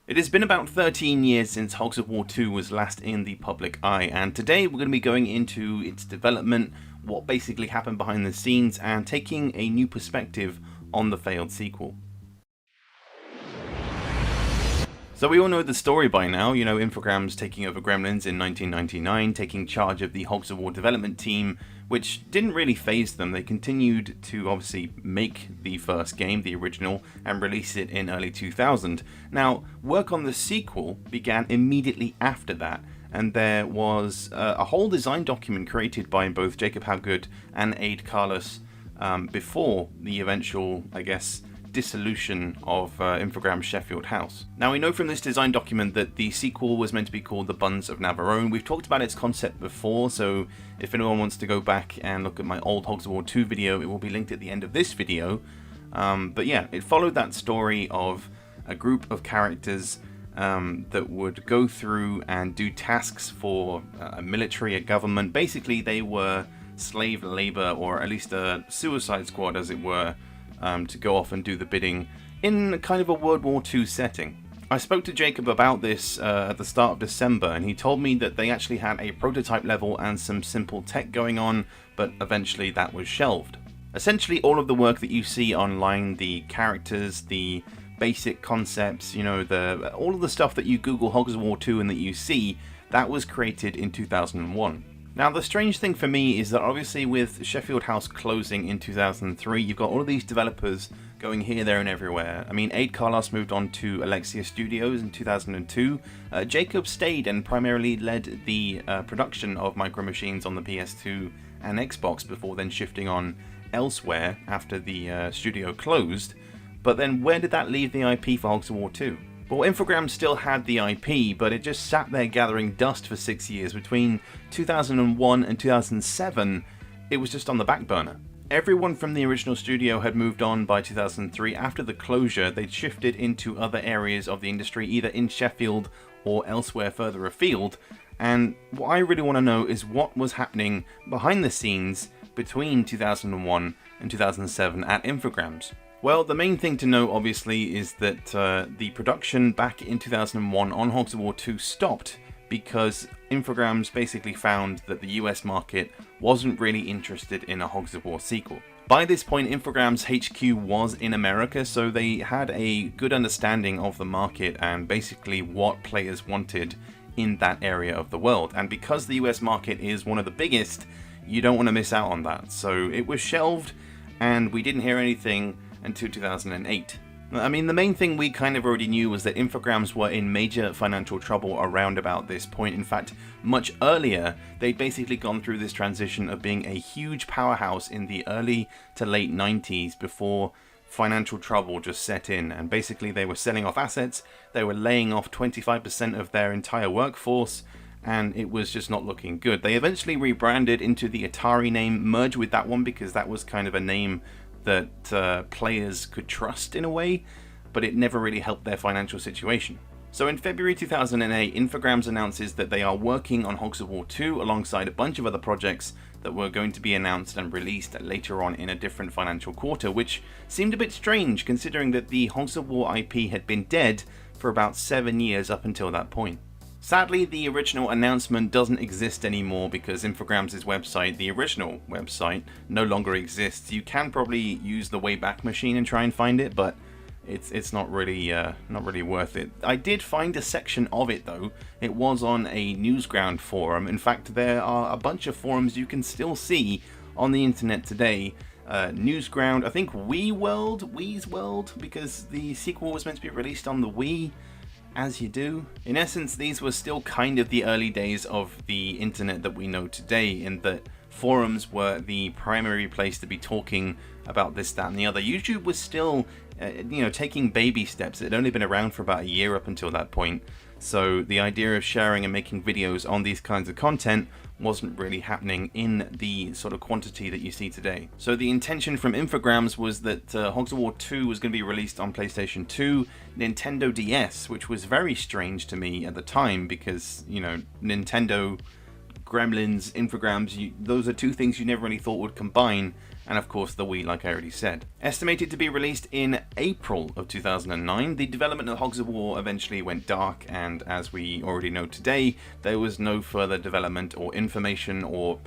It has been about 13 years since Hogs of War 2 was last in the public eye, and today we're going to be going into its development, what basically happened behind the scenes, and taking a new perspective on the failed sequel. So we all know the story by now, Infogram's taking over Gremlins in 1999, taking charge of the Hogs of War development team, which didn't really faze them. They continued to obviously make the first game, the original, and release it in early 2000. Now, work on the sequel began immediately after that, and there was a whole design document created by both Jacob Howgood and Aid Carlos before the eventual, dissolution of Infogram's Sheffield house. Now, we know from this design document that the sequel was meant to be called The Buns of Navarone. We've talked about its concept before, so if anyone wants to go back and look at my old Hogs of War 2 video, it will be linked at the end of this video. But yeah, it followed that story of a group of characters that would go through and do tasks for a military, a government. Basically, they were slave labor, or at least a suicide squad, as it were, to go off and do the bidding in kind of a World War II setting. I spoke to Jacob about this at the start of December, and he told me that they actually had a prototype level and some simple tech going on, but eventually that was shelved. Essentially, all of the work that you see online, the characters, the basic concepts, all of the stuff that you Google Hogs of War 2 and that you see, that was created in 2001. Now, the strange thing for me is that obviously with Sheffield House closing in 2003, you've got all of these developers going here, there, and everywhere. I mean, Aid Carlos moved on to Alexia Studios in 2002. Jacob stayed and primarily led the production of Micro Machines on the PS2 and Xbox before then shifting on elsewhere after the studio closed. But then where did that leave the IP for Hogs of War 2? Well, Infogram still had the IP, but it just sat there gathering dust for 6 years. Between 2001 and 2007, it was just on the back burner. Everyone from the original studio had moved on by 2003. After the closure, they'd shifted into other areas of the industry, either in Sheffield or elsewhere further afield. And what I really want to know is what was happening behind the scenes between 2001 and 2007 at Infogrames. Well, the main thing to know, obviously, is that the production back in 2001 on Hogs of War 2 stopped because Infogrames basically found that the US market wasn't really interested in a Hogs of War sequel. By this point, Infogrames HQ was in America, so they had a good understanding of the market and basically what players wanted in that area of the world. And because the US market is one of the biggest, you don't want to miss out on that. So it was shelved, and we didn't hear anything until 2008. I mean, the main thing we kind of already knew was that Infogrames were in major financial trouble around about this point. In fact, much earlier, they'd basically gone through this transition of being a huge powerhouse in the early to late 90s before financial trouble just set in. And basically, they were selling off assets, they were laying off 25% of their entire workforce, and it was just not looking good. They eventually rebranded into the Atari name, merged with that one because that was kind of a name that players could trust in a way, but it never really helped their financial situation. So in February 2008, Infogrames announces that they are working on Hogs of War 2 alongside a bunch of other projects that were going to be announced and released later on in a different financial quarter, which seemed a bit strange considering that the Hogs of War IP had been dead for about 7 years up until that point. Sadly, the original announcement doesn't exist anymore because Infogrames' website, the original website, no longer exists. You can probably use the Wayback Machine and try and find it, but it's not really worth it. I did find a section of it though. It was on a Newsground forum. In fact, there are a bunch of forums you can still see on the internet today. Newsground, I think Wii's World, because the sequel was meant to be released on the Wii. As you do. In essence, these were still kind of the early days of the internet that we know today, in that forums were the primary place to be talking about this, that, and the other. YouTube was still, taking baby steps. It had only been around for about a year up until that point. So the idea of sharing and making videos on these kinds of content wasn't really happening in the sort of quantity that you see today. So the intention from Infogrames was that Hogs of War 2 was going to be released on PlayStation 2, Nintendo DS, which was very strange to me at the time because, Nintendo, Gremlins, Infogrames, those are two things you never really thought would combine, and of course the Wii, like I already said. Estimated to be released in April of 2009, the development of Hogs of War eventually went dark, and as we already know today, there was no further development or information or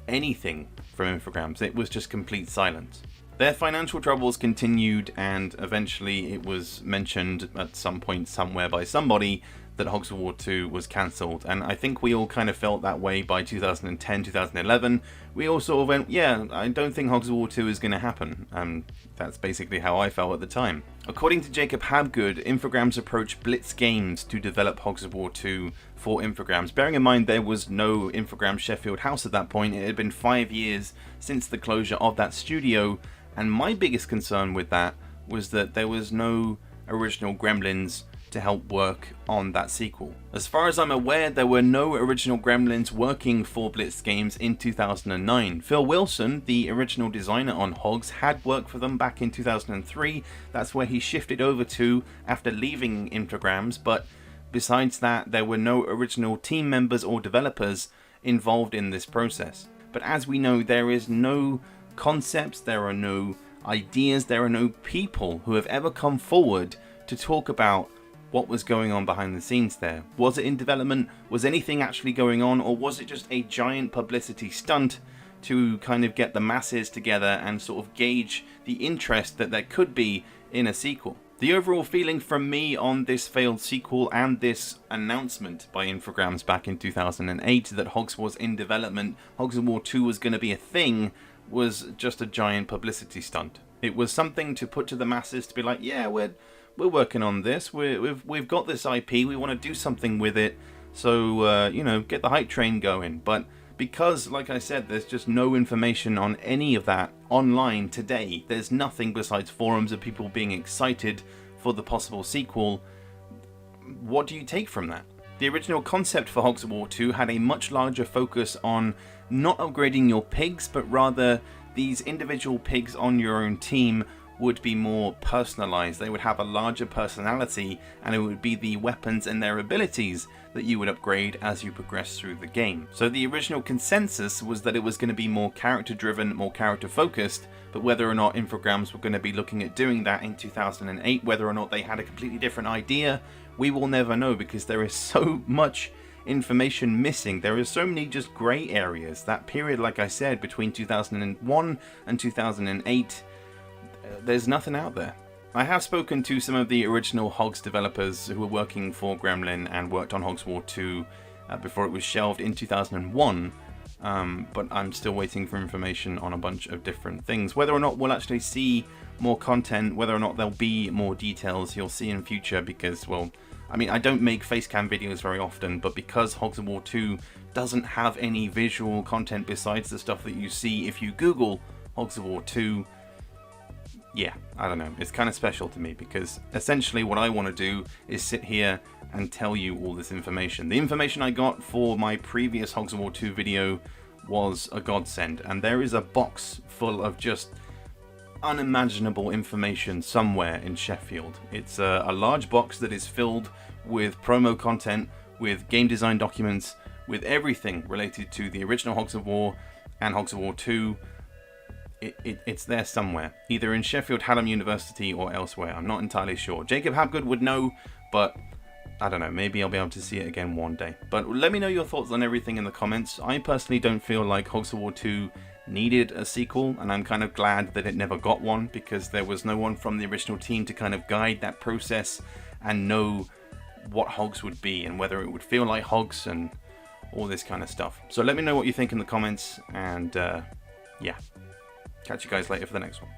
anything from Infogrames. It was just complete silence. Their financial troubles continued, and eventually it was mentioned at some point somewhere by somebody that Hogs of War 2 was cancelled, and I think we all kind of felt that way by 2010, 2011. We all sort of went, yeah, I don't think Hogs of War 2 is going to happen, and that's basically how I felt at the time. According to Jacob Habgood, Infogrames approached Blitz Games to develop Hogs of War 2 for Infogrames. Bearing in mind there was no Infogrames Sheffield house at that point, it had been 5 years since the closure of that studio, and my biggest concern with that was that there was no original Gremlins to help work on that sequel. As far as I'm aware, there were no original Gremlins working for Blitz Games in 2009. Phil Wilson, the original designer on Hogs, had worked for them back in 2003. That's where he shifted over to after leaving Infogrames, but besides that, there were no original team members or developers involved in this process. But as we know, there is no concepts, there are no ideas, there are no people who have ever come forward to talk about what was going on behind the scenes there. Was it in development? Was anything actually going on? Or was it just a giant publicity stunt to kind of get the masses together and sort of gauge the interest that there could be in a sequel? The overall feeling from me on this failed sequel and this announcement by Infogrames back in 2008 that Hogs was in development, Hogs of War 2 was going to be a thing, was just a giant publicity stunt. It was something to put to the masses to be like, yeah, we're working on this, we've got this IP, we want to do something with it, so you know, get the hype train going. But because, like I said, there's just no information on any of that online today, there's nothing besides forums of people being excited for the possible sequel. What do you take from that? The original concept for Hogs of War 2 had a much larger focus on not upgrading your pigs, but rather these individual pigs on your own team would be more personalized. They would have a larger personality, and it would be the weapons and their abilities that you would upgrade as you progress through the game. So the original consensus was that it was going to be more character driven, more character focused, but whether or not Infogrames were going to be looking at doing that in 2008, whether or not they had a completely different idea, we will never know, because there is so much information missing. There is so many just grey areas. That period, like I said, between 2001 and 2008, there's nothing out there. I have spoken to some of the original Hogs developers who were working for Gremlin and worked on Hogs War 2 before it was shelved in 2001, but I'm still waiting for information on a bunch of different things. Whether or not we'll actually see more content, whether or not there'll be more details, you'll see in future, because, well, I mean, I don't make facecam videos very often, but because Hogs of War 2 doesn't have any visual content besides the stuff that you see if you Google Hogs of War 2, yeah, I don't know, it's kind of special to me, because essentially what I want to do is sit here and tell you all this information. The information I got for my previous Hogs of War 2 video was a godsend, and there is a box full of just unimaginable information somewhere in Sheffield. It's a large box that is filled with promo content, with game design documents, with everything related to the original Hogs of War and Hogs of War 2. It's there somewhere, either in Sheffield Hallam University or elsewhere. I'm not entirely sure. Jacob Habgood would know, but I don't know, maybe I'll be able to see it again one day. But let me know your thoughts on everything in the comments. I personally don't feel like Hogs of War 2 needed a sequel, and I'm kind of glad that it never got one, because there was no one from the original team to kind of guide that process and know what Hogs would be and whether it would feel like Hogs and all this kind of stuff. So let me know what you think in the comments, and yeah, catch you guys later for the next one.